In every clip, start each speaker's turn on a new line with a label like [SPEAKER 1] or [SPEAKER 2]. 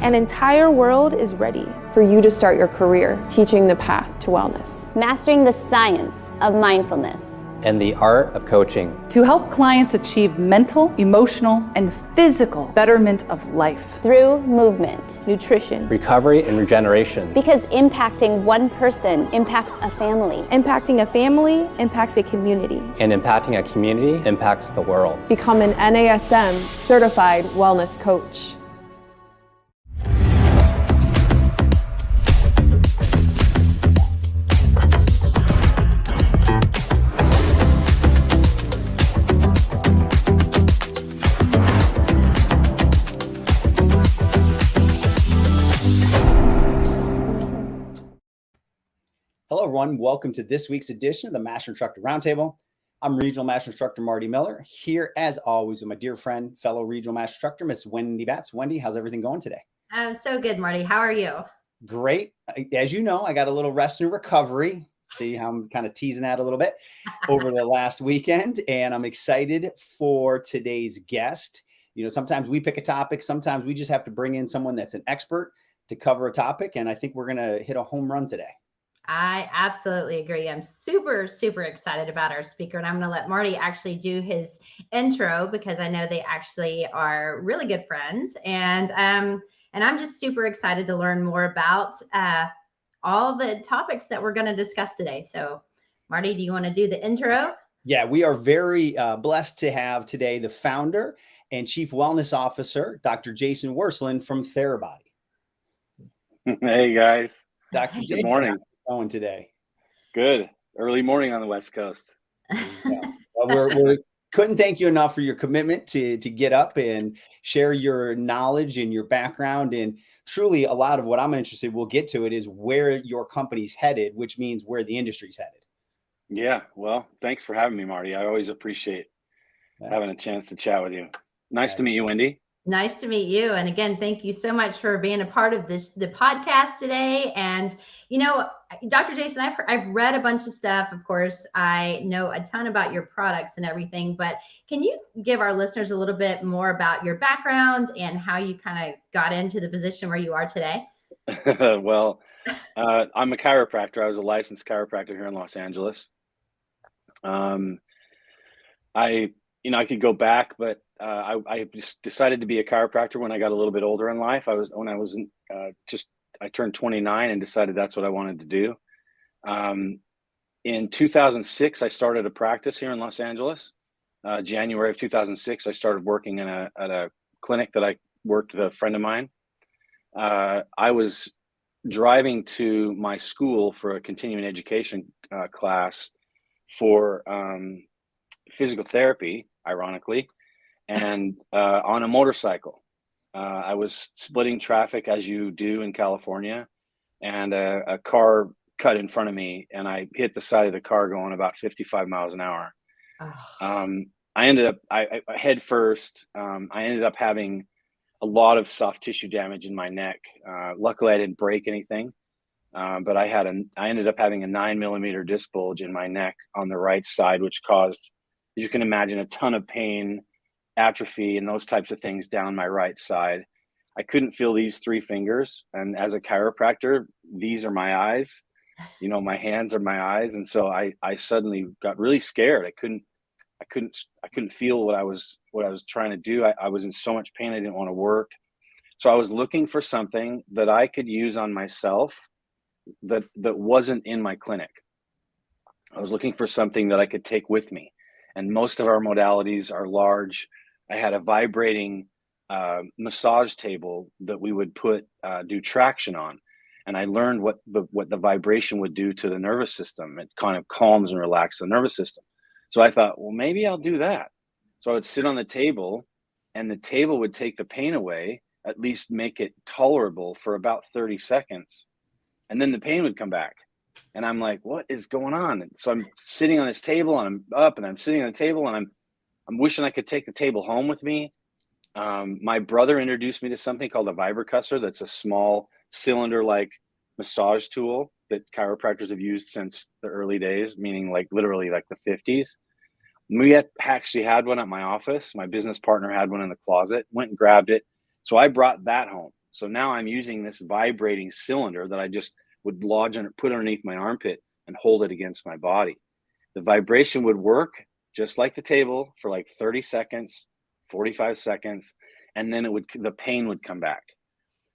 [SPEAKER 1] An entire world is ready
[SPEAKER 2] for you to start your career teaching the path to wellness,
[SPEAKER 3] mastering the science of mindfulness,
[SPEAKER 4] and the art of coaching
[SPEAKER 5] to help clients achieve mental, emotional, and physical betterment of life
[SPEAKER 3] through movement,
[SPEAKER 1] nutrition,
[SPEAKER 4] recovery, and regeneration.
[SPEAKER 3] Because impacting one person impacts a family.
[SPEAKER 1] Impacting a family impacts a community.
[SPEAKER 4] And impacting a community impacts the world.
[SPEAKER 2] Become an NASM certified wellness coach.
[SPEAKER 6] Hello, everyone. Welcome to this week's edition of the Master Instructor Roundtable. I'm Regional Master Instructor Marty Miller, here as always with my dear friend, fellow Regional Master Instructor, Miss Wendy Batts. Wendy, how's everything going today?
[SPEAKER 7] So good, Marty. How are you?
[SPEAKER 6] Great. As you know, I got a little rest and recovery. See how I'm kind of teasing that a little bit over the last weekend, and I'm excited for today's guest. You know, sometimes we pick a topic, sometimes we just have to bring in someone that's an expert to cover a topic, and I think we're going to hit a home run today.
[SPEAKER 7] I absolutely agree. I'm super, super excited about our speaker, and I'm going to let Marty actually do his intro because I know they actually are really good friends, and I'm just super excited to learn more about all the topics that we're going to discuss today. So, Marty, do you want to do the intro?
[SPEAKER 6] Yeah, we are very blessed to have today the founder and Chief Wellness Officer, Dr. Jason Wersland from Therabody.
[SPEAKER 8] Hey, guys.
[SPEAKER 6] Dr. Jason,
[SPEAKER 8] good morning.
[SPEAKER 6] Going today?
[SPEAKER 8] Good. Early morning on the West Coast.
[SPEAKER 6] Well, we couldn't thank you enough for your commitment to get up and share your knowledge and your background. And truly, a lot of what I'm interested, we'll get to it, is where your company's headed, which means where the industry's headed.
[SPEAKER 8] Yeah. Well, thanks for having me, Marty. I always appreciate having a chance to chat with you. Nice to meet you, Wendy.
[SPEAKER 7] Nice to meet you. And again, thank you so much for being a part of the podcast today. And, you know, Dr. Jason, I've read a bunch of stuff. Of course, I know a ton about your products and everything, but can you give our listeners a little bit more about your background and how you kind of got into the position where you are today?
[SPEAKER 8] Well, I'm a chiropractor. I was a licensed chiropractor here in Los Angeles. I could go back, but I just decided to be a chiropractor when I got a little bit older in life. I turned 29 and decided that's what I wanted to do. In 2006, I started a practice here in Los Angeles. January of 2006, I started working at a clinic that I worked with a friend of mine. I was driving to my school for a continuing education class for physical therapy, ironically, and on a motorcycle. I was splitting traffic as you do in California, and a car cut in front of me, and I hit the side of the car going about 55 miles an hour. I ended up head first. I ended up having a lot of soft tissue damage in my neck. Luckily, I didn't break anything, but I ended up having a 9mm disc bulge in my neck on the right side, which caused, as you can imagine, a ton of pain, atrophy, and those types of things down my right side. I couldn't feel these three fingers. And as a chiropractor, these are my eyes. You know, my hands are my eyes. And so I suddenly got really scared. I couldn't feel what I was trying to do. I was in so much pain. I didn't want to work. So I was looking for something that I could use on myself that wasn't in my clinic. I was looking for something that I could take with me. And most of our modalities are large. I had a vibrating massage table that we would do traction on. And I learned what the vibration would do to the nervous system. It kind of calms and relaxes the nervous system. So I thought, well, maybe I'll do that. So I would sit on the table, and the table would take the pain away, at least make it tolerable for about 30 seconds. And then the pain would come back. And I'm like, what is going on? And so I'm sitting on this table, and I'm up, and I'm sitting on the table, and I'm wishing I could take the table home with me. My brother introduced me to something called a Vibracussor. That's a small cylinder-like massage tool that chiropractors have used since the early days, meaning like literally like the 50s. We actually had one at my office. My business partner had one in the closet, went and grabbed it. So I brought that home. So now I'm using this vibrating cylinder that I just would lodge and put underneath my armpit and hold it against my body. The vibration would work just like the table for like 30 seconds, 45 seconds, and then the pain would come back.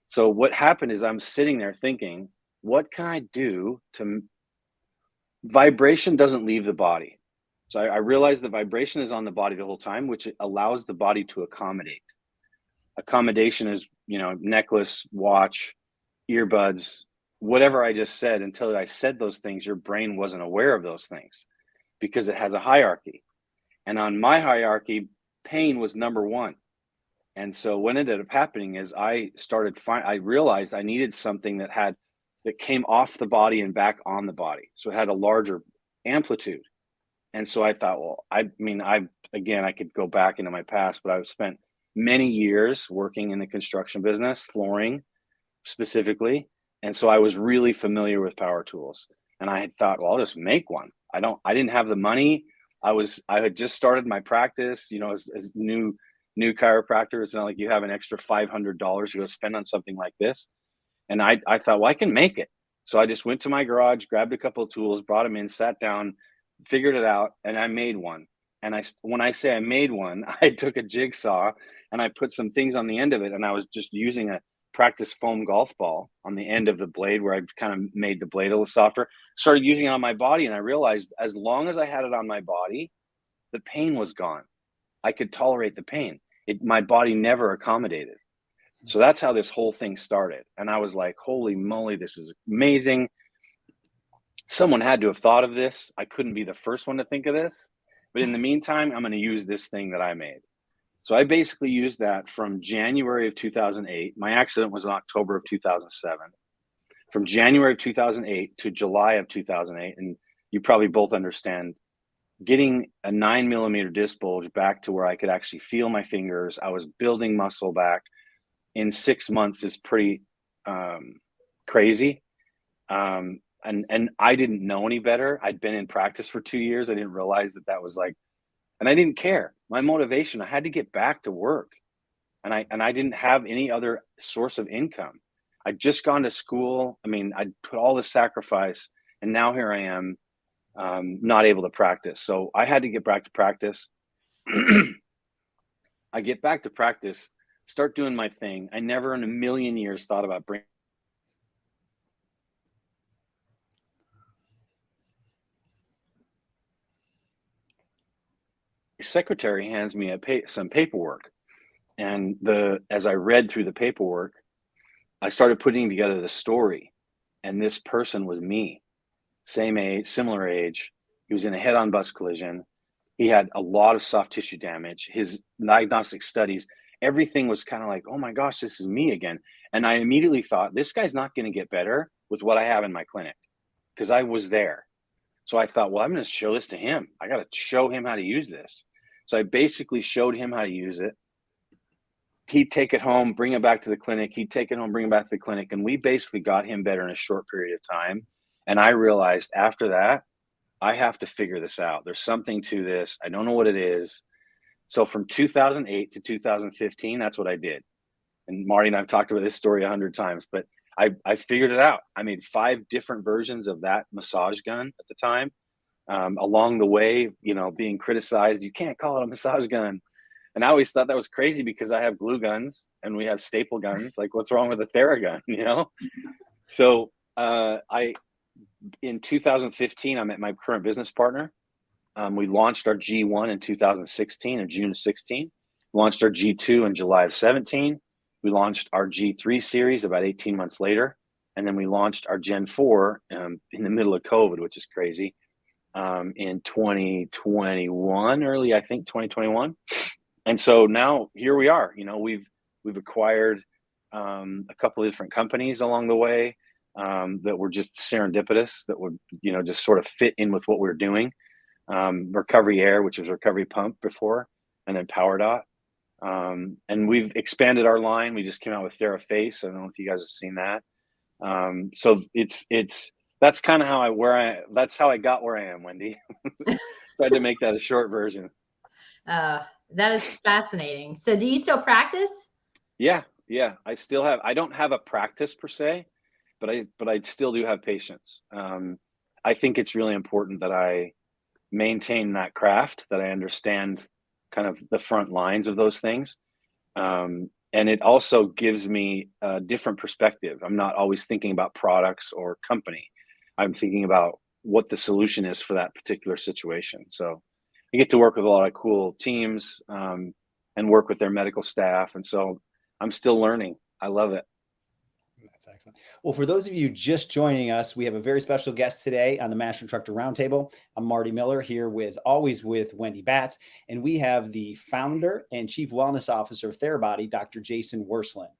[SPEAKER 8] So what happened is I'm sitting there thinking, what can I do to vibration doesn't leave the body. So I realized the vibration is on the body the whole time, which allows the body to accommodate. Accommodation is, necklace, watch, earbuds, whatever I just said. Until I said those things, your brain wasn't aware of those things because it has a hierarchy. And on my hierarchy, pain was number one. And so what ended up happening is I realized I needed something that came off the body and back on the body. So it had a larger amplitude. And so I thought, well, I could go back into my past, but I've spent many years working in the construction business, flooring specifically. And so I was really familiar with power tools. And I had thought, well, I'll just make one. I didn't have the money. I had just started my practice, as new chiropractor. It's not like you have an extra $500 to go spend on something like this. And I thought, well, I can make it. So I just went to my garage, grabbed a couple of tools, brought them in, sat down, figured it out, and I made one. And when I say I made one, I took a jigsaw and I put some things on the end of it. And I was just using a practice foam golf ball on the end of the blade where I kind of made the blade a little softer, started using it on my body. And I realized as long as I had it on my body, the pain was gone. I could tolerate the pain. My body never accommodated. So that's how this whole thing started. And I was like, holy moly, this is amazing. Someone had to have thought of this. I couldn't be the first one to think of this. But in the meantime, I'm going to use this thing that I made. So I basically used that from January of 2008. My accident was in October of 2007. From January of 2008 to July of 2008, and you probably both understand, getting a 9mm disc bulge back to where I could actually feel my fingers. I was building muscle back in 6 months is pretty crazy. And I didn't know any better. I'd been in practice for 2 years. I didn't realize that was like, and I didn't care. My motivation, I had to get back to work. And I didn't have any other source of income. I'd just gone to school. I'd put all this sacrifice, and now here I am, not able to practice. So I had to get back to practice. I get back to practice, start doing my thing. I never in a million years thought about bringing secretary hands me some paperwork, and as I read through the paperwork, I started putting together the story, and this person was me, same age, similar age. He was in a head-on bus collision. He had a lot of soft tissue damage. His diagnostic studies, everything was kind of like, oh my gosh, this is me again. And I immediately thought, this guy's not going to get better with what I have in my clinic, because I was there. So I thought, well, I'm going to show this to him. I got to show him how to use this. So I basically showed him how to use it. He'd take it home, bring it back to the clinic. He'd take it home, bring it back to the clinic. And we basically got him better in a short period of time. And I realized after that, I have to figure this out. There's something to this. I don't know what it is. So from 2008 to 2015, that's what I did. And Marty and I've talked about this story 100 times, but I figured it out. I made 5 different versions of that massage gun at the time. Along the way, being criticized, you can't call it a massage gun. And I always thought that was crazy because I have glue guns and we have staple guns. Like, what's wrong with a Theragun, So in 2015, I met my current business partner. We launched our G1 in 2016, in June of 16. Launched our G2 in July of 17. We launched our G3 series about 18 months later. And then we launched our Gen 4 in the middle of COVID, which is crazy, in 2021, early, I think, 2021. And so now here we are. We've acquired a couple of different companies along the way that were just serendipitous, that would, just sort of fit in with what we were doing. Recovery Air, which was Recovery Pump before, and then PowerDot. And we've expanded our line. We just came out with TheraFace. I don't know if you guys have seen that. So that's kind of that's how I got where I am, Wendy. Tried to make that a short version.
[SPEAKER 7] That is fascinating. So do you still practice?
[SPEAKER 8] Yeah. Yeah, I don't have a practice per se, but I still do have patients. I think it's really important that I maintain that craft, that I understand kind of the front lines of those things. And it also gives me a different perspective. I'm not always thinking about products or company. I'm thinking about what the solution is for that particular situation. So I get to work with a lot of cool teams, and work with their medical staff. And so I'm still learning. I love it.
[SPEAKER 6] That's excellent. Well, for those of you just joining us, we have a very special guest today on the Master Instructor Roundtable. I'm Marty Miller here with Wendy Batts, and we have the founder and chief wellness officer of Therabody, Dr. Jason Wersland.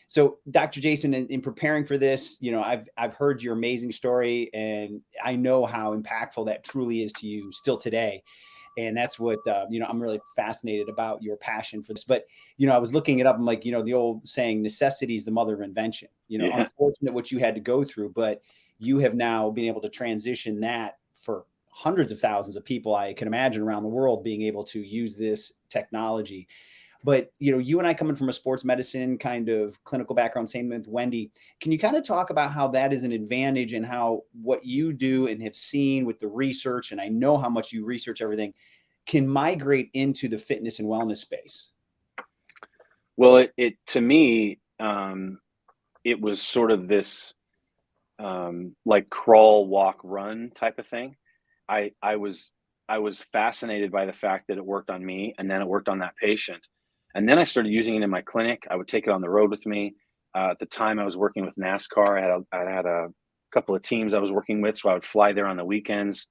[SPEAKER 6] So, Dr. Jason, in preparing for this, I've heard your amazing story, and I know how impactful that truly is to you still today. And that's what, I'm really fascinated about your passion for this. But, I was looking it up. I'm like, the old saying, necessity is the mother of invention. Unfortunate what you had to go through, but you have now been able to transition that for hundreds of thousands of people, I can imagine, around the world being able to use this technology. But, you and I coming from a sports medicine kind of clinical background, same with Wendy, can you kind of talk about how that is an advantage and how what you do and have seen with the research, and I know how much you research everything, can migrate into the fitness and wellness space?
[SPEAKER 8] Well, it to me, it was sort of this like crawl, walk, run type of thing. I was fascinated by the fact that it worked on me, and then it worked on that patient. And then I started using it in my clinic. I would take it on the road with me. At the time, I was working with NASCAR. I had a couple of teams I was working with, so I would fly there on the weekends,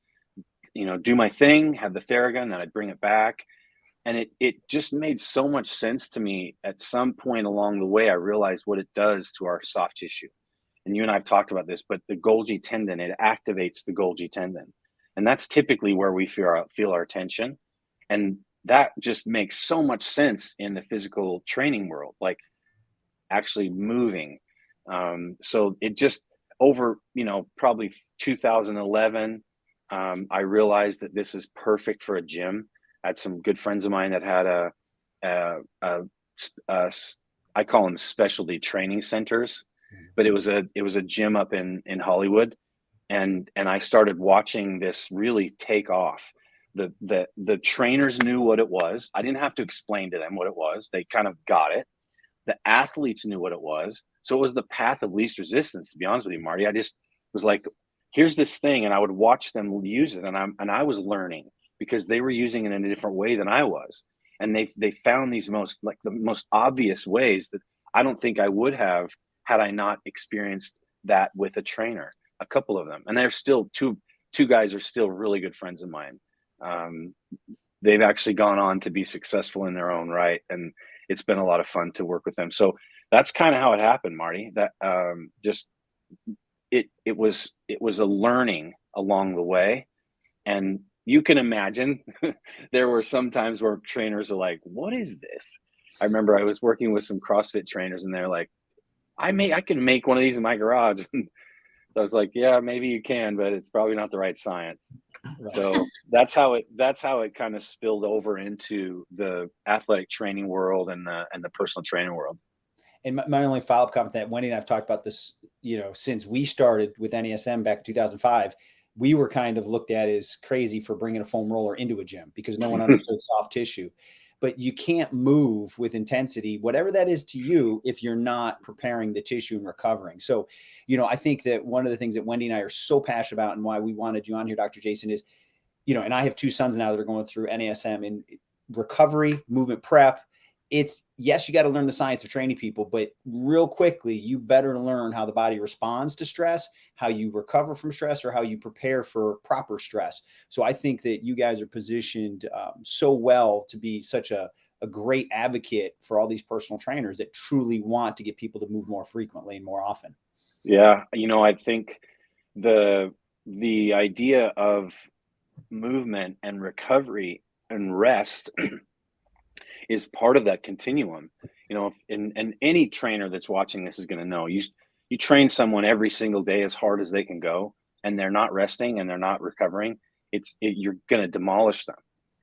[SPEAKER 8] do my thing, have the Theragun, then I'd bring it back. And it just made so much sense to me. At some point along the way, I realized what it does to our soft tissue. And you and I have talked about this, but the Golgi tendon, it activates the Golgi tendon. And that's typically where we feel our tension. And that just makes so much sense in the physical training world, like actually moving. So it just over, probably 2011, I realized that this is perfect for a gym. I had some good friends of mine that had I call them specialty training centers, but it was a gym up in Hollywood. And I started watching this really take off. The trainers knew what it was. I didn't have to explain to them what it was. They kind of got it. The athletes knew what it was. So it was the path of least resistance, to be honest with you, Marty. I just was like, here's this thing. And I would watch them use it. And I was learning because they were using it in a different way than I was. And they found these the most obvious ways that I don't think I would have had I not experienced that with a trainer, a couple of them. And they're still two guys are still really good friends of mine. They've actually gone on to be successful in their own right. And it's been a lot of fun to work with them. So that's kind of how it happened, Marty. That it was a learning along the way. And you can imagine there were some times where trainers are like, what is this? I remember I was working with some CrossFit trainers and they're like, I can make one of these in my garage. And I was like, yeah, maybe you can, but it's probably not the right science. Right. So that's how it kind of spilled over into the athletic training world and the personal training world.
[SPEAKER 6] And my only follow-up comment, that Wendy and I've talked about this, since we started with NASM back in 2005, we were kind of looked at as crazy for bringing a foam roller into a gym because no one understood soft tissue. But you can't move with intensity, whatever that is to you, if you're not preparing the tissue and recovering. So, I think that one of the things that Wendy and I are so passionate about and why we wanted you on here, Dr. Jason, is, and I have two sons now that are going through NASM and recovery, movement prep. It's, yes, you got to learn the science of training people, but real quickly, you better learn how the body responds to stress, how you recover from stress, or how you prepare for proper stress. So I think that you guys are positioned so well to be such a great advocate for all these personal trainers that truly want to get people to move more frequently and more often.
[SPEAKER 8] Yeah. I think the idea of movement and recovery and rest is part of that continuum. And any trainer that's watching this is going to know, you train someone every single day as hard as they can go, and they're not resting and they're not recovering. You're going to demolish them.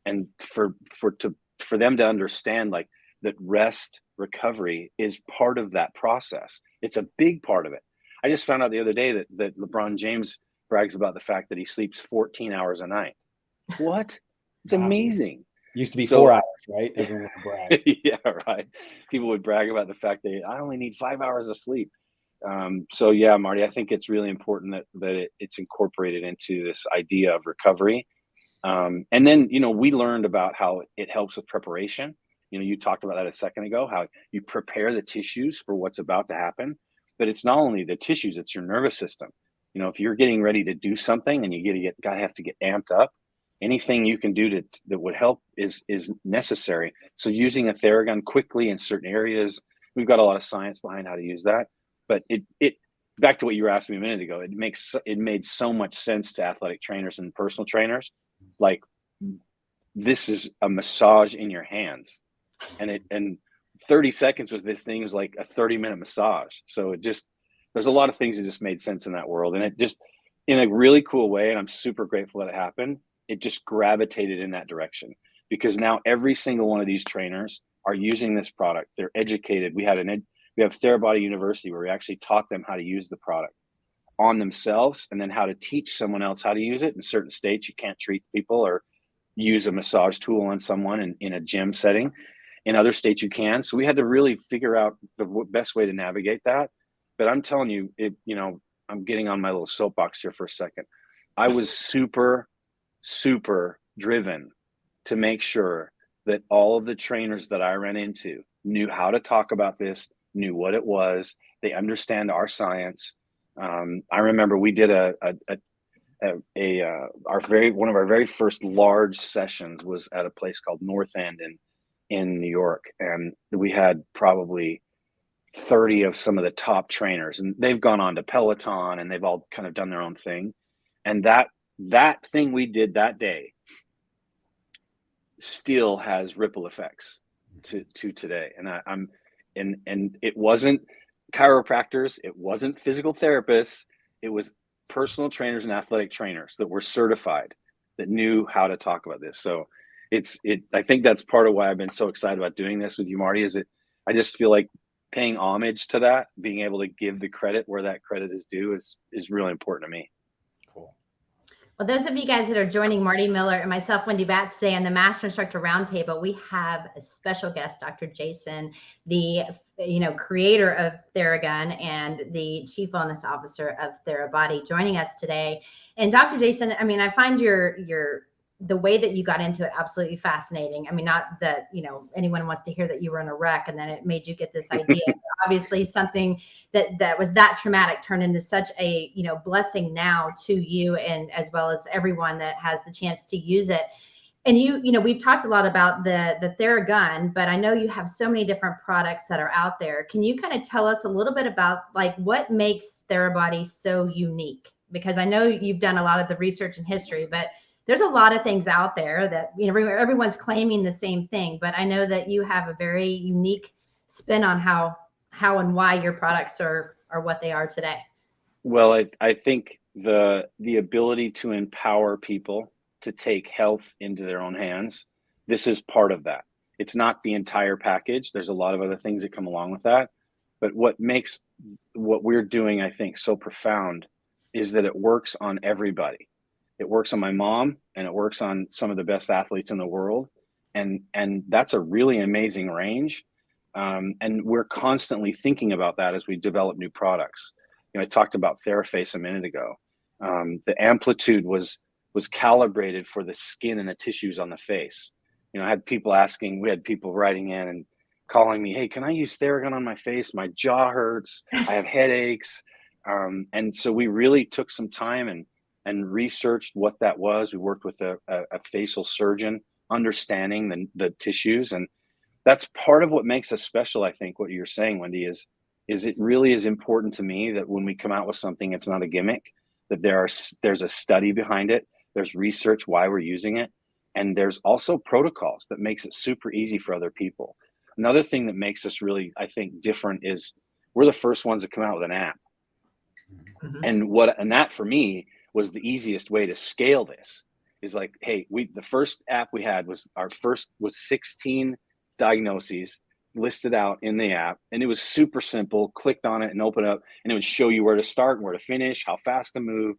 [SPEAKER 8] And for them to understand, like, that rest recovery is part of that process. It's a big part of it. I just found out the other day that LeBron James brags about the fact that he sleeps 14 hours a night. What? It's amazing.
[SPEAKER 6] Used to be 4 hours, right? Everyone would brag.
[SPEAKER 8] Yeah, right. People would brag about the fact that I only need 5 hours of sleep. So yeah, Marty, I think it's really important that it's incorporated into this idea of recovery. And then, we learned about how it helps with preparation. You talked about that a second ago, how you prepare the tissues for what's about to happen. But it's not only the tissues, it's your nervous system. If you're getting ready to do something and you have to get amped up, anything you can do that would help is necessary. So using a Theragun quickly in certain areas, we've got a lot of science behind how to use that. But it back to what you were asking me a minute ago, it made so much sense to athletic trainers and personal trainers. Like, this is a massage in your hands, and 30 seconds with this thing is like a 30-minute massage. So there's a lot of things that just made sense in that world, and it just, in a really cool way, and I'm super grateful that it happened, it just gravitated in that direction, because now every single one of these trainers are using this product. They're educated. We have Therabody University, where we actually taught them how to use the product on themselves, and then how to teach someone else how to use it. In certain states, you can't treat people or use a massage tool on someone in a gym setting. In other states, you can. So we had to really figure out the best way to navigate that. But I'm telling you, I'm getting on my little soapbox here for a second. I was super, super driven to make sure that all of the trainers that I ran into knew how to talk about this, knew what it was. They understand our science. I remember we did one of our very first large sessions was at a place called North End in New York, and we had probably 30 of some of the top trainers, and they've gone on to Peloton, and they've all kind of done their own thing. And that thing we did that day still has ripple effects to today. And it wasn't chiropractors, it wasn't physical therapists, it was personal trainers and athletic trainers that were certified, that knew how to talk about this. So I think that's part of why I've been so excited about doing this with you, Marty, I just feel like paying homage to that, being able to give the credit where that credit is due is really important to me.
[SPEAKER 6] Cool.
[SPEAKER 7] Well, those of you guys that are joining Marty Miller and myself, Wendy Batts, today on the Master Instructor Roundtable, we have a special guest, Dr. Jason, the creator of Theragun and the Chief Wellness Officer of Therabody, joining us today. And Dr. Jason, I find the way that you got into it absolutely fascinating. Not that anyone wants to hear that you were in a wreck and then it made you get this idea. Obviously, something that was that traumatic turned into such a blessing now to you, and as well as everyone that has the chance to use it. And we've talked a lot about the Theragun, but I know you have so many different products that are out there. Can you kind of tell us a little bit about what makes Therabody so unique? Because I know you've done a lot of the research and history, but there's a lot of things out there that everyone's claiming the same thing. But I know that you have a very unique spin on how and why your products are what they are today.
[SPEAKER 8] Well, I think the ability to empower people to take health into their own hands, this is part of that. It's not the entire package. There's a lot of other things that come along with that. But what makes what we're doing, I think, so profound is that it works on everybody. It works on my mom, and it works on some of the best athletes in the world. And that's a really amazing range. And we're constantly thinking about that as we develop new products. I talked about TheraFace a minute ago. The amplitude was calibrated for the skin and the tissues on the face. I had people we had people writing in and calling me, hey, can I use Theragun on my face? My jaw hurts. I have headaches. And so we really took some time and researched what that was. We worked with a facial surgeon, understanding the tissues. And that's part of what makes us special. I think what you're saying, Wendy, is it really is important to me that when we come out with something, it's not a gimmick, that there's a study behind it. There's research why we're using it. And there's also protocols that makes it super easy for other people. Another thing that makes us really, I think, different is we're the first ones to come out with an app. Mm-hmm. And that for me was the easiest way to scale this. Is like, hey, the first app we had was 16 diagnoses listed out in the app, and it was super simple. Clicked on it and open up, and it would show you where to start and where to finish, how fast to move.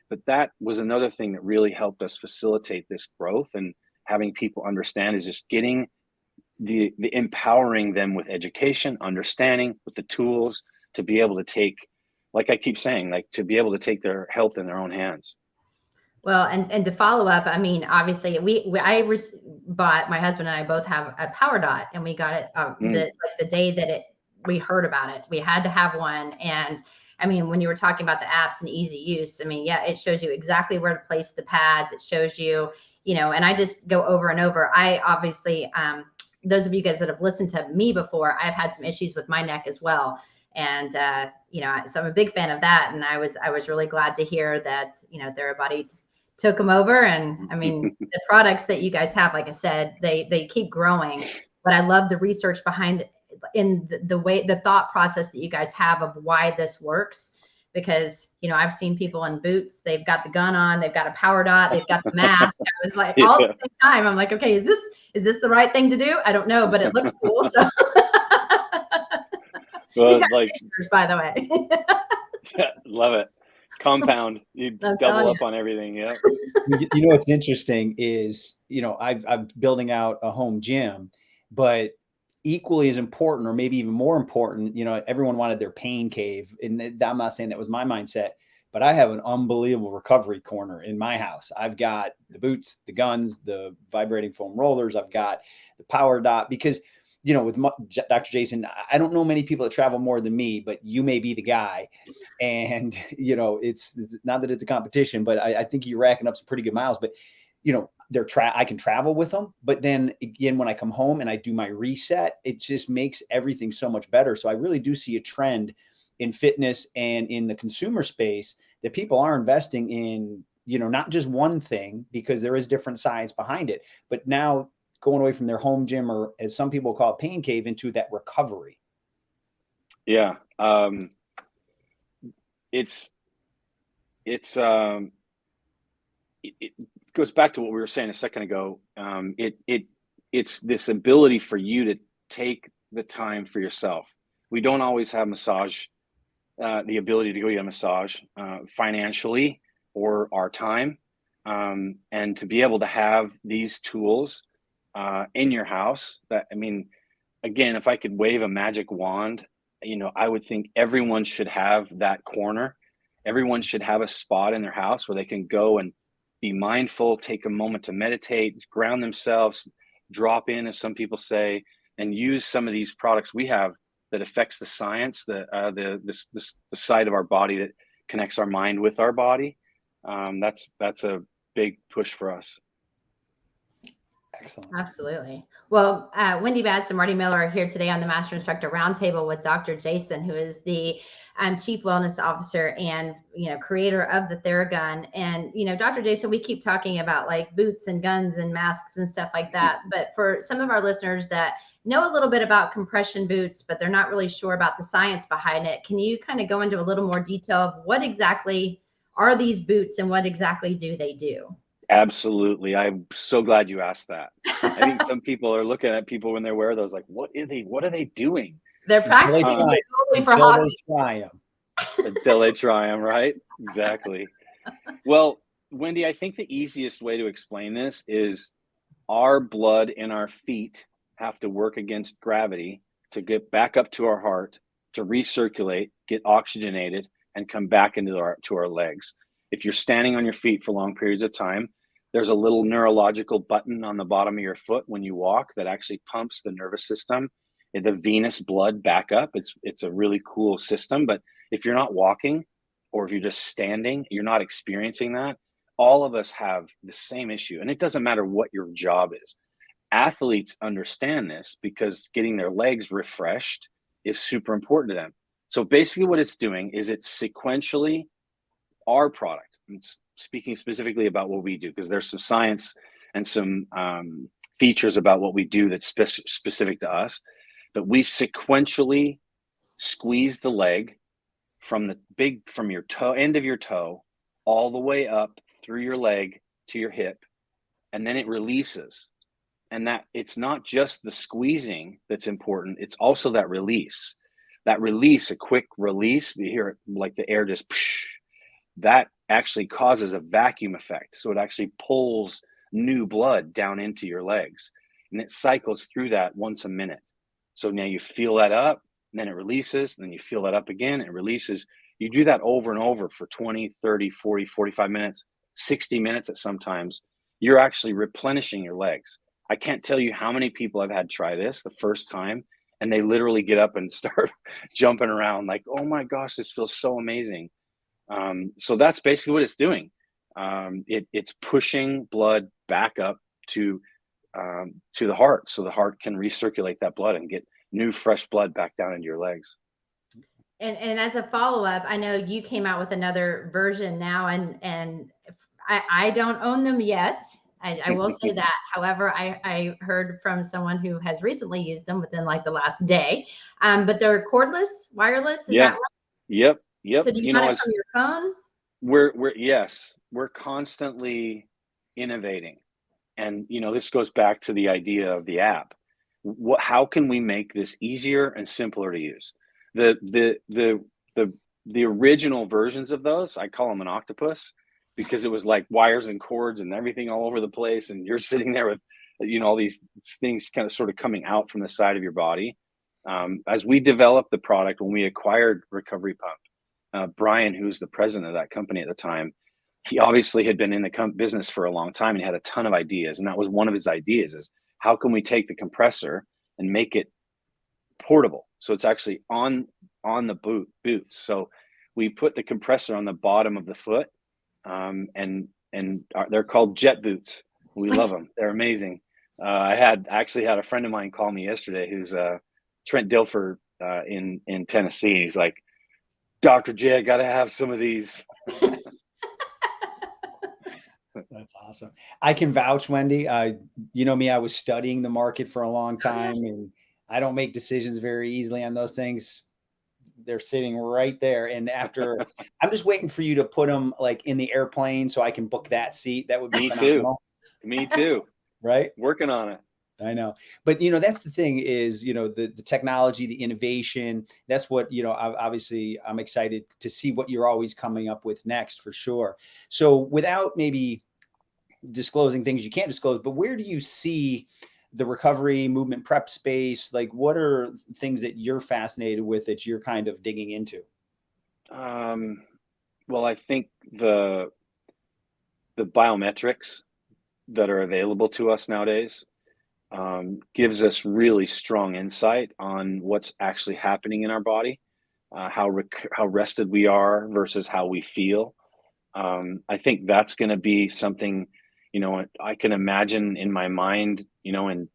[SPEAKER 8] But that was another thing that really helped us facilitate this growth, and having people understand is just getting the empowering them with education, understanding, with the tools to be able to take, like I keep saying, like to be able to take their health in their own hands.
[SPEAKER 7] Well, and to follow up, I mean, obviously bought, my husband and I both have a Power Dot, and we got it the day that we heard about it. We had to have one. And I mean, when you were talking about the apps and easy use, I mean, yeah, it shows you exactly where to place the pads. It shows you, and I just go over and over. I obviously, those of you guys that have listened to me before, I've had some issues with my neck as well. And, so I'm a big fan of that. And I was really glad to hear that, Therabody took them over. And I mean, the products that you guys have, like I said, they keep growing, but I love the research behind in the thought process that you guys have of why this works. Because, I've seen people in boots, they've got the gun on, they've got a Power Dot, they've got the mask. I was like, all at the same time, I'm like, okay, is this the right thing to do? I don't know, but it looks cool. So
[SPEAKER 8] Well,
[SPEAKER 7] like pictures, by the way.
[SPEAKER 8] Yeah, love it. Compound, you double up on everything. Yeah.
[SPEAKER 6] What's interesting is, I'm building out a home gym, but equally as important, or maybe even more important, everyone wanted their pain cave. And I'm not saying that was my mindset, but I have an unbelievable recovery corner in my house. I've got the boots, the guns, the vibrating foam rollers. I've got the Power Dot, because, with Dr. Jason, I don't know many people that travel more than me, but you may be the guy. And, it's not that it's a competition, but I think you're racking up some pretty good miles. But, I can travel with them. But then again, when I come home and I do my reset, it just makes everything so much better. So I really do see a trend in fitness and in the consumer space that people are investing in, not just one thing, because there is different science behind it, but now going away from their home gym, or as some people call it, pain cave, into that recovery.
[SPEAKER 8] Yeah. It goes back to what we were saying a second ago. It's this ability for you to take the time for yourself. We don't always have the ability to go get a massage financially, or our time, and to be able to have these tools in your house. Again, if I could wave a magic wand, I would think everyone should have that corner. Everyone should have a spot in their house where they can go and be mindful, take a moment to meditate, ground themselves, drop in, as some people say, and use some of these products we have that affects the science, the side of our body that connects our mind with our body. That's a big push for us.
[SPEAKER 6] Excellent.
[SPEAKER 7] Absolutely. Well, Wendy Batts and Marty Miller are here today on the Master Instructor Roundtable with Dr. Jason, who is the Chief Wellness Officer and, creator of the Theragun. And, Dr. Jason, we keep talking about like boots and guns and masks and stuff like that. But for some of our listeners that know a little bit about compression boots, but they're not really sure about the science behind it, can you kind of go into a little more detail of what exactly are these boots and what exactly do they do?
[SPEAKER 8] Absolutely. I'm so glad you asked that. I think some people are looking at people when they wear those like, what are they doing?
[SPEAKER 7] They're practicing totally for hobby.
[SPEAKER 8] Until they try them, right? Exactly. Well, Wendy, I think the easiest way to explain this is our blood in our feet have to work against gravity to get back up to our heart, to recirculate, get oxygenated, and come back into our legs. If you're standing on your feet for long periods of time, there's a little neurological button on the bottom of your foot when you walk that actually pumps the nervous system, the venous blood back up. It's a really cool system. But if you're not walking, or if you're just standing, you're not experiencing that. All of us have the same issue. And it doesn't matter what your job is. Athletes understand this because getting their legs refreshed is super important to them. So basically what it's doing is it's sequentially our product. It's speaking specifically about what we do, because there's some science and some features about what we do that's specific to us. But we sequentially squeeze the leg from your toe, end of your toe, all the way up through your leg to your hip, and then it releases. And that it's not just the squeezing that's important, it's also that release. That release, a quick release, you hear it like the air just, that actually causes a vacuum effect. So it actually pulls new blood down into your legs, and it cycles through that once a minute. So now you feel that up, and then it releases, and then you feel that up again, and it releases. You do that over and over for 20, 30, 40, 45 minutes, 60 minutes at sometimes. You're actually replenishing your legs. I can't tell you how many people I've had try this the first time, and they literally get up and start jumping around like, oh my gosh, this feels so amazing. So that's basically what it's doing. It's pushing blood back up to the heart, so the heart can recirculate that blood and get new fresh blood back down into your legs.
[SPEAKER 7] And as a follow-up, I know you came out with another version now, and I don't own them yet. I will say that. However, I heard from someone who has recently used them within like the last day. But they're cordless, wireless. Is that right?
[SPEAKER 8] Yep.
[SPEAKER 7] So do you want it from your phone?
[SPEAKER 8] We're constantly innovating. And, this goes back to the idea of the app. How can we make this easier and simpler to use? The original versions of those, I call them an octopus, because it was like wires and cords and everything all over the place. And you're sitting there with, all these things kind of sort of coming out from the side of your body. As we developed the product, when we acquired Recovery Pump, Brian, who's the president of that company at the time, he obviously had been in the business for a long time and had a ton of ideas. And that was one of his ideas, is how can we take the compressor and make it portable? So it's actually on the boots. So we put the compressor on the bottom of the foot, and they're called jet boots. We love them. They're amazing. I actually had a friend of mine call me yesterday, who's Trent Dilfer in Tennessee. He's like, Dr. J, I got to have some of these.
[SPEAKER 6] That's awesome. I can vouch, Wendy. You know me, I was studying the market for a long time, and I don't make decisions very easily on those things. They're sitting right there. And after, I'm just waiting for you to put them like in the airplane so I can book that seat. That would be phenomenal.
[SPEAKER 8] Me too.
[SPEAKER 6] Right?
[SPEAKER 8] Working on it.
[SPEAKER 6] I know. But, that's the thing is, the technology, the innovation, that's what, obviously I'm excited to see what you're always coming up with next, for sure. So without maybe disclosing things you can't disclose, but where do you see the recovery movement prep space? Like, what are things that you're fascinated with that you're kind of digging into?
[SPEAKER 8] Well, I think the biometrics that are available to us nowadays gives us really strong insight on what's actually happening in our body, how rested we are versus how we feel. I think that's going to be something, I can imagine in my mind, in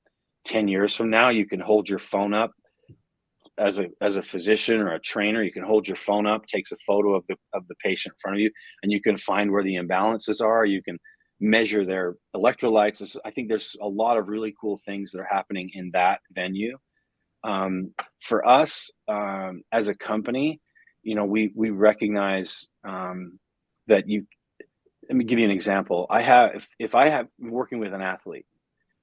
[SPEAKER 8] 10 years from now, you can hold your phone up as a physician or a trainer. You can hold your phone up, takes a photo of the patient in front of you, and you can find where the imbalances are. You can measure their electrolytes. I think there's a lot of really cool things that are happening in that venue. For us, as a company, we recognize that let me give you an example. If I have working with an athlete,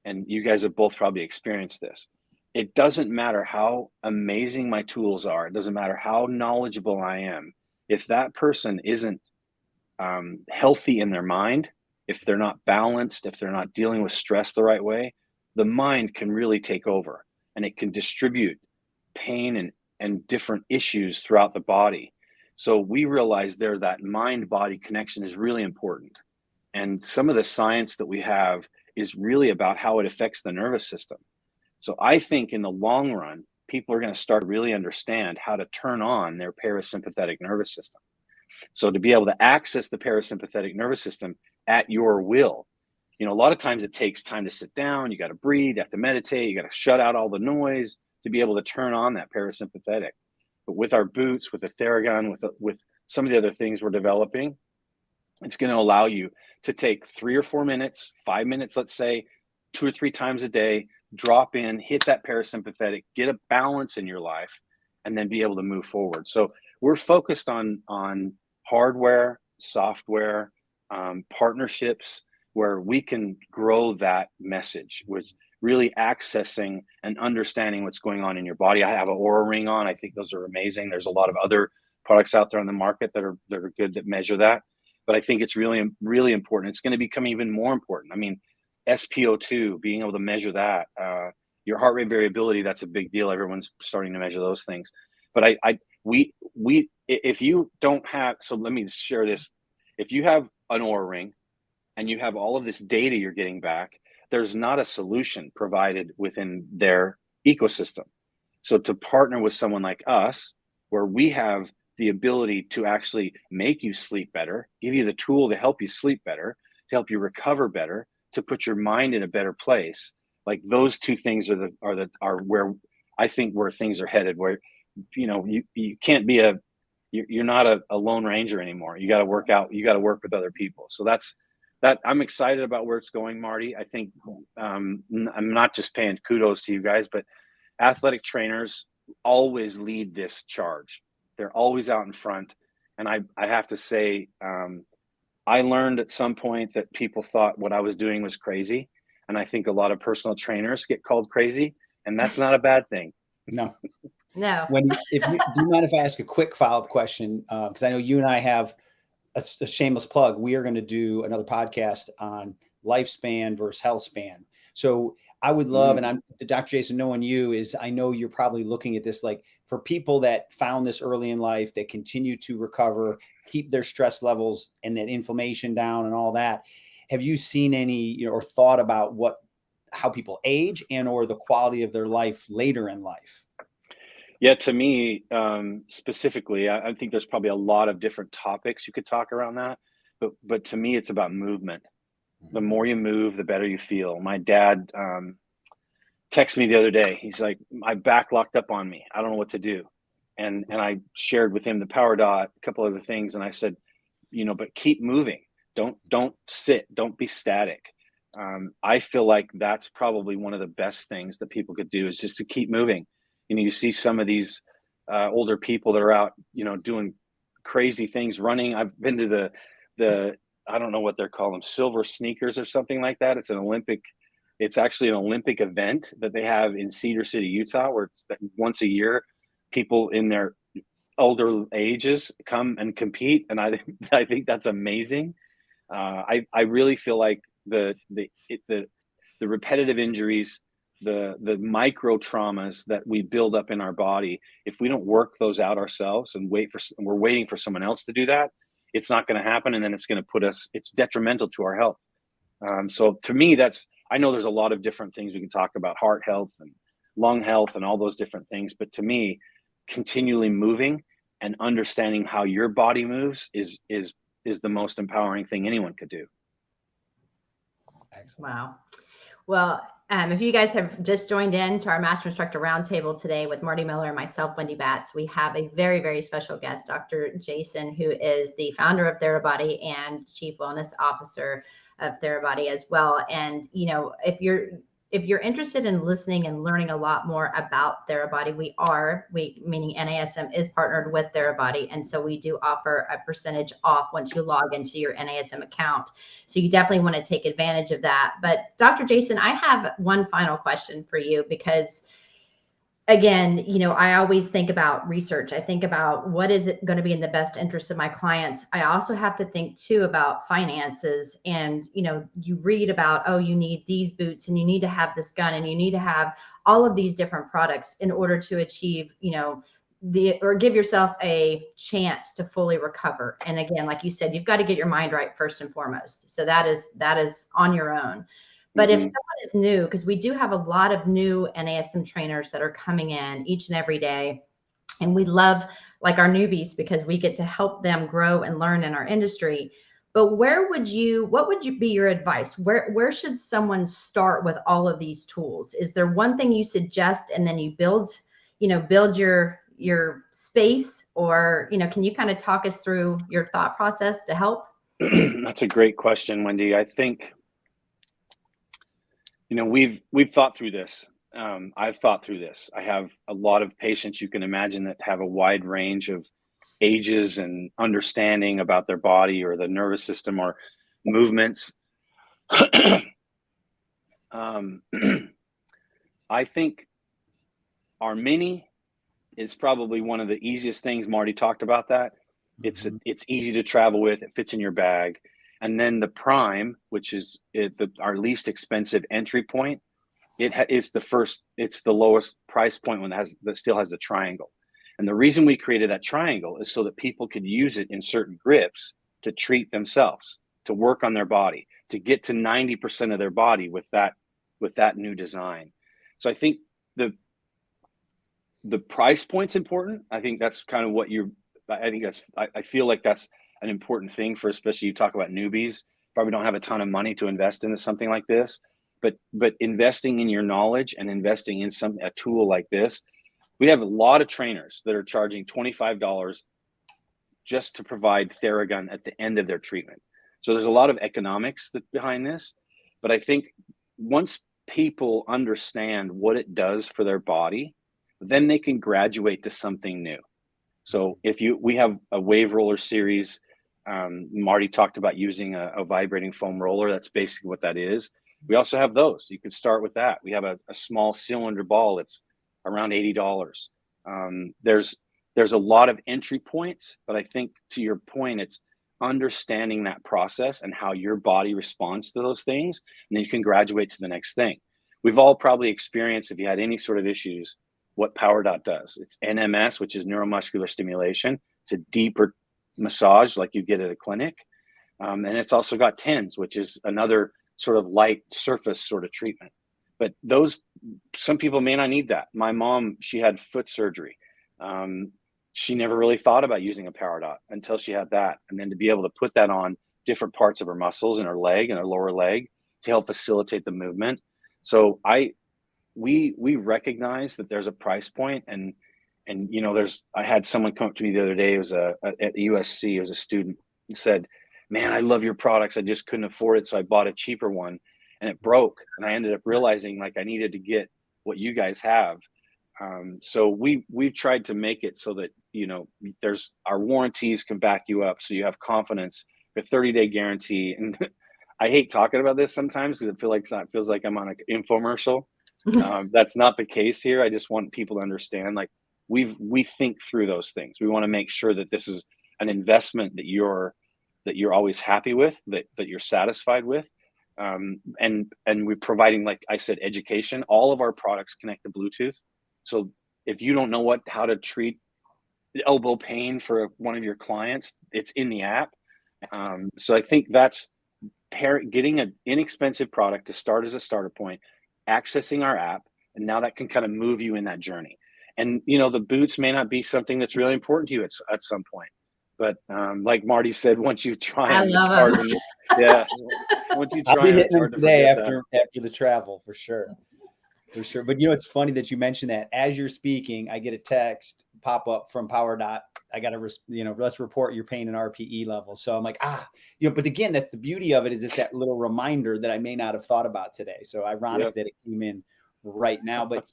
[SPEAKER 8] and you guys have both probably experienced this, it doesn't matter how amazing my tools are. It doesn't matter how knowledgeable I am. If that person isn't healthy in their mind, if they're not balanced, if they're not dealing with stress the right way, the mind can really take over, and it can distribute pain and different issues throughout the body. So we realize that mind-body connection is really important. And some of the science that we have is really about how it affects the nervous system. So I think in the long run, people are going to start to really understand how to turn on their parasympathetic nervous system. So to be able to access the parasympathetic nervous system at your will, a lot of times it takes time to sit down, you got to breathe, you have to meditate, you got to shut out all the noise to be able to turn on that parasympathetic. But with our boots, with the Theragun, with some of the other things we're developing, it's going to allow you to take 3 or 4 minutes, 5 minutes, let's say, 2 or 3 times a day, drop in, hit that parasympathetic, get a balance in your life, and then be able to move forward. So we're focused on hardware, software, partnerships, where we can grow that message, which really accessing and understanding what's going on in your body. I have an Oura Ring on. I think those are amazing. There's a lot of other products out there on the market that are good that measure that. But I think it's really, really important. It's going to become even more important. I mean, SpO2, being able to measure that, your heart rate variability, that's a big deal. Everyone's starting to measure those things. But if you don't have, so let me share this. If you have an Oura Ring and you have all of this data you're getting back, there's not a solution provided within their ecosystem. So to partner with someone like us, where we have the ability to actually make you sleep better, give you the tool to help you sleep better, to help you recover better, to put your mind in a better place. Like those two things are where I think where things are headed, where, you know, you can't be you're not a lone ranger anymore. You got to work out, you got to work with other people. So that I'm excited about where it's going, Marty. I think I'm not just paying kudos to you guys, but athletic trainers always lead this charge. They're always out in front. And I have to say, I learned at some point that people thought what I was doing was crazy. And I think a lot of personal trainers get called crazy, and that's not a bad thing.
[SPEAKER 6] No.
[SPEAKER 7] No.
[SPEAKER 6] Do you mind if I ask a quick follow-up question? Because I know you and I have a shameless plug. We are going to do another podcast on lifespan versus health span. So I would love, and Dr. Jason, knowing you is, I know you're probably looking at this, like for people that found this early in life, that continue to recover, keep their stress levels and that inflammation down and all that. Have you seen any, or thought about how people age and or the quality of their life later in life?
[SPEAKER 8] Yeah, to me, specifically, I think there's probably a lot of different topics you could talk around that. But to me, it's about movement. The more you move, the better you feel. My dad texted me the other day. He's like, my back locked up on me. I don't know what to do. And I shared with him the Power Dot, a couple other things. And I said, but keep moving. Don't sit. Don't be static. I feel like that's probably one of the best things that people could do, is just to keep moving. You see some of these older people that are out, doing crazy things, running. I've been to the I don't know what they're calling them, silver sneakers or something like that. It's actually an Olympic event that they have in Cedar City, Utah, where it's once a year, people in their older ages come and compete. And I think that's amazing. I really feel like the repetitive injuries, the micro traumas that we build up in our body, if we don't work those out ourselves and we're waiting for someone else to do that, it's not going to happen. And then it's going to it's detrimental to our health. So to me, I know there's a lot of different things we can talk about, heart health and lung health and all those different things. But to me, continually moving and understanding how your body moves is the most empowering thing anyone could do.
[SPEAKER 6] Excellent.
[SPEAKER 7] Wow. Well, if you guys have just joined in to our Master Instructor Roundtable today with Marty Miller and myself, Wendy Batts, we have a very, very special guest, Dr. Jason, who is the founder of Therabody and Chief Wellness Officer of Therabody as well. And, if you're interested in listening and learning a lot more about Therabody, meaning NASM is partnered with Therabody. And so we do offer a percentage off once you log into your NASM account. So you definitely want to take advantage of that. But Dr. Jason, I have one final question for you, because again, I always think about research. I think about what is it going to be in the best interest of my clients. I also have to think too about finances. And, you read about, oh, you need these boots and you need to have this gun and you need to have all of these different products in order to achieve, or give yourself a chance to fully recover. And again, like you said, you've got to get your mind right first and foremost. So that is on your own. But if someone is new, because we do have a lot of new NASM trainers that are coming in each and every day, and we love like our newbies because we get to help them grow and learn in our industry. But what would be your advice? Where should someone start with all of these tools? Is there one thing you suggest and then you build your space, or, can you kind of talk us through your thought process to help?
[SPEAKER 8] That's a great question, Wendy. I think, we've thought through this. I've thought through this. I have a lot of patients you can imagine that have a wide range of ages and understanding about their body or the nervous system or movements. I think our mini is probably one of the easiest things. Marty talked about that. It's easy to travel with. It fits in your bag. And then the Prime, which is our least expensive entry point, it's the lowest price point one that still has the triangle. And the reason we created that triangle is so that people could use it in certain grips to treat themselves, to work on their body, to get to 90% of their body with that new design. So I think the price point's important. I think that's kind of I feel like that's an important thing for, especially you talk about newbies, probably don't have a ton of money to invest into something like this, but investing in your knowledge and investing in a tool like this. We have a lot of trainers that are charging $25 just to provide Theragun at the end of their treatment. So there's a lot of economics behind this, but I think once people understand what it does for their body, then they can graduate to something new. So we have a wave roller series. Marty talked about using a vibrating foam roller. That's basically what that is. We also have those. You could start with that. We have a small cylinder ball that's around $80. There's a lot of entry points, but I think to your point, it's understanding that process and how your body responds to those things, and then you can graduate to the next thing. We've all probably experienced, if you had any sort of issues, what PowerDot does. It's NMS, which is neuromuscular stimulation. It's a deeper massage like you get at a clinic. And it's also got TENS, which is another sort of light surface sort of treatment. But some people may not need that. My mom, she had foot surgery. She never really thought about using a PowerDot until she had that. And then to be able to put that on different parts of her muscles in her leg and her lower leg to help facilitate the movement. So we recognize that there's a price point, and I had someone come up to me the other day. It was at USC, it was a student, and said, "Man, I love your products. I just couldn't afford it, so I bought a cheaper one, and it broke. And I ended up realizing like I needed to get what you guys have." So we've tried to make it so that there's our warranties can back you up, so you have confidence. A 30-day guarantee, and I hate talking about this sometimes because it feels like I'm on an infomercial. That's not the case here. I just want people to understand, like we think through those things. We want to make sure that this is an investment that you're always happy with, that you're satisfied with. And we're providing, like I said, education. All of our products connect to Bluetooth. So if you don't know how to treat elbow pain for one of your clients, it's in the app. So I think that's getting an inexpensive product to start as a starter point, accessing our app, and now that can kind of move you in that journey. And the boots may not be something that's really important to you at some point, but like Marty said, once you try them, it's hard. Once you try them, it's hard to
[SPEAKER 6] today
[SPEAKER 8] forget
[SPEAKER 6] after the travel, for sure. But it's funny that you mentioned that. As you're speaking, I get a text pop up from PowerDot. I got to, let's report your pain and RPE level. So I'm like, but again, that's the beauty of it, is it's that little reminder that I may not have thought about today. So ironic that it came in right now. But,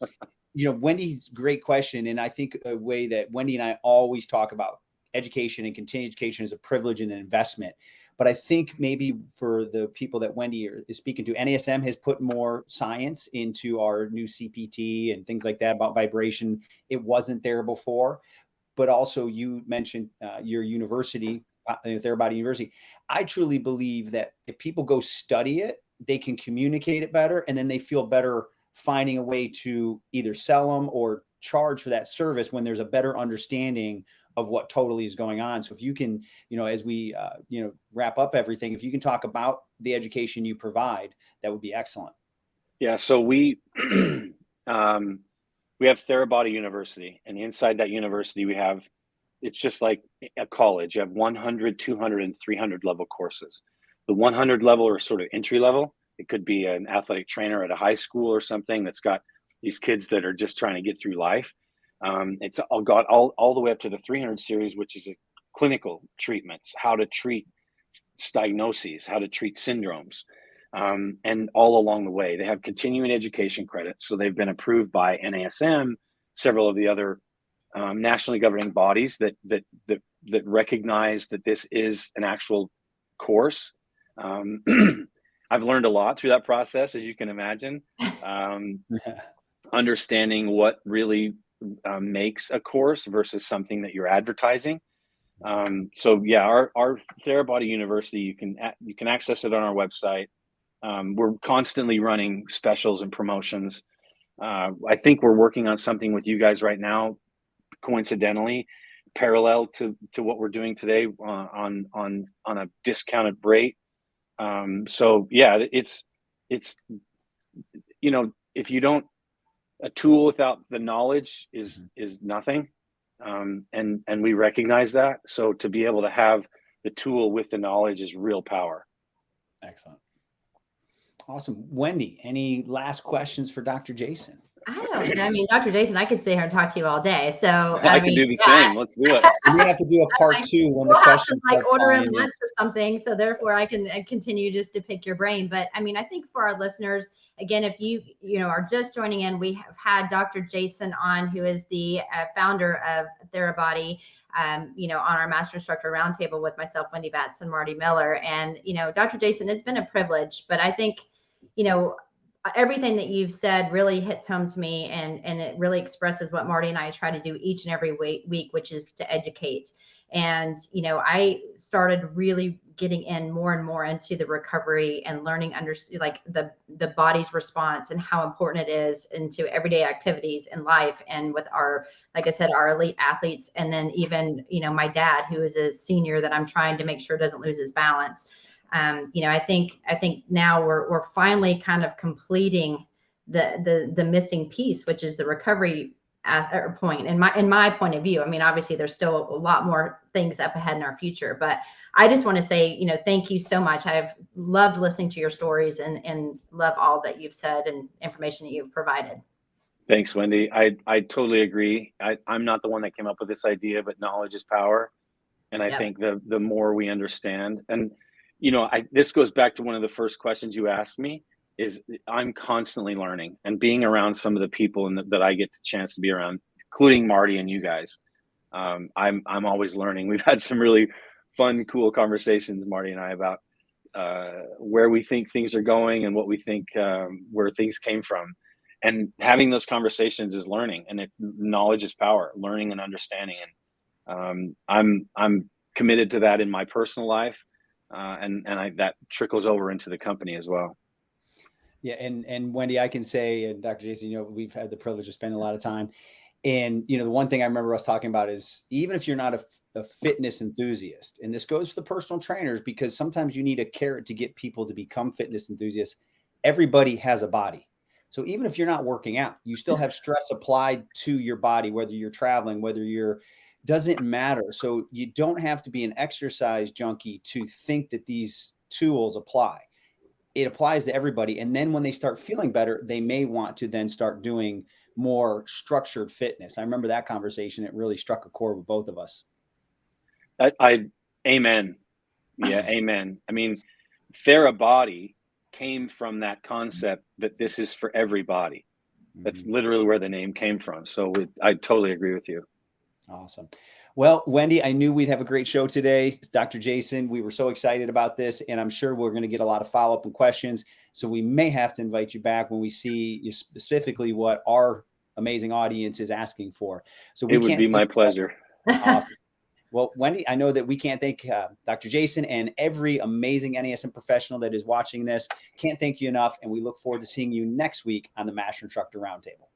[SPEAKER 6] Wendy's great question. And I think a way that Wendy and I always talk about education and continuing education is a privilege and an investment. But I think maybe for the people that Wendy is speaking to, NASM has put more science into our new CPT and things like that about vibration. It wasn't there before. But also you mentioned your university, Therabody University. I truly believe that if people go study it, they can communicate it better, and then they feel better finding a way to either sell them or charge for that service when there's a better understanding of what totally is going on. So if you can, as we, wrap up everything, if you can talk about the education you provide, that would be excellent.
[SPEAKER 8] Yeah. So we have Therabody University, and inside that university, it's just like a college. You have 100, 200, and 300 level courses. The 100 level are sort of entry level. It could be an athletic trainer at a high school or something that's got these kids that are just trying to get through life. It's got all the way up to the 300 series, which is a clinical treatments, how to treat diagnoses, how to treat syndromes, and all along the way. They have continuing education credits, so they've been approved by NASM, several of the other nationally governing bodies that recognize that this is an actual course. I've learned a lot through that process, as you can imagine. understanding what really makes a course versus something that you're advertising. So yeah, our Therabody University, you can access it on our website. We're constantly running specials and promotions. I think we're working on something with you guys right now, coincidentally, parallel to what we're doing today on a discounted rate. So yeah, it's if you don't, a tool without the knowledge is nothing. And we recognize that. So to be able to have the tool with the knowledge is real power.
[SPEAKER 6] Excellent. Awesome. Wendy, any last questions for Dr. Jason?
[SPEAKER 7] I don't know. I mean, Dr. Jason, I could sit here and talk to you all day. So
[SPEAKER 8] I can do the same. Let's do it.
[SPEAKER 6] We have to do a part two when the
[SPEAKER 7] we'll have to
[SPEAKER 6] questions
[SPEAKER 7] like
[SPEAKER 6] start
[SPEAKER 7] order in
[SPEAKER 6] flying in.
[SPEAKER 7] lunch or something. So therefore I can continue just to pick your brain. But I mean, I think for our listeners, again, if you are just joining in, we have had Dr. Jason on, who is the founder of Therabody, on our Master Instructor Roundtable with myself, Wendy Batts, and Marty Miller. And, Dr. Jason, it's been a privilege, but I think, everything that you've said really hits home to me, and it really expresses what Marty and I try to do each and every week, which is to educate. And, I started really getting in more and more into the recovery and learning like the body's response and how important it is into everyday activities in life. And with our, like I said, our elite athletes, and then even, my dad, who is a senior that I'm trying to make sure doesn't lose his balance. I think now we're finally kind of completing the missing piece, which is the recovery point. In my point of view, I mean, obviously there's still a lot more things up ahead in our future, but I just want to say, thank you so much. I've loved listening to your stories and love all that you've said and information that you've provided.
[SPEAKER 8] Thanks, Wendy. I totally agree. I'm not the one that came up with this idea, but knowledge is power. And I think the more we understand, and this goes back to one of the first questions you asked me, is I'm constantly learning and being around some of the people that I get the chance to be around, including Marty and you guys. I'm always learning. We've had some really fun, cool conversations, Marty and I, about where we think things are going and what we think where things came from. And having those conversations is learning, and knowledge is power, learning and understanding. And I'm committed to that in my personal life. And that trickles over into the company as well.
[SPEAKER 6] Yeah. And Wendy, I can say, and Dr. Jason, we've had the privilege of spending a lot of time. And, the one thing I remember us talking about is, even if you're not a fitness enthusiast, and this goes for the personal trainers, because sometimes you need a carrot to get people to become fitness enthusiasts. Everybody has a body. So even if you're not working out, you still have stress applied to your body, whether you're traveling, doesn't matter. So you don't have to be an exercise junkie to think that these tools apply. It applies to everybody. And then when they start feeling better, they may want to then start doing more structured fitness. I remember that conversation. It really struck a chord with both of us.
[SPEAKER 8] Amen. Yeah. Amen. I mean, Therabody came from that concept that this is for everybody. That's literally where the name came from. So I totally agree with you.
[SPEAKER 6] Awesome. Well, Wendy, I knew we'd have a great show today. Dr. Jason, we were so excited about this, and I'm sure we're going to get a lot of follow-up and questions. So we may have to invite you back when we see you specifically what our amazing audience is asking for. So it would be my pleasure. Awesome. Well, Wendy, I know that we can't thank Dr. Jason and every amazing NASM professional that is watching this. Can't thank you enough. And we look forward to seeing you next week on the Master Instructor Roundtable.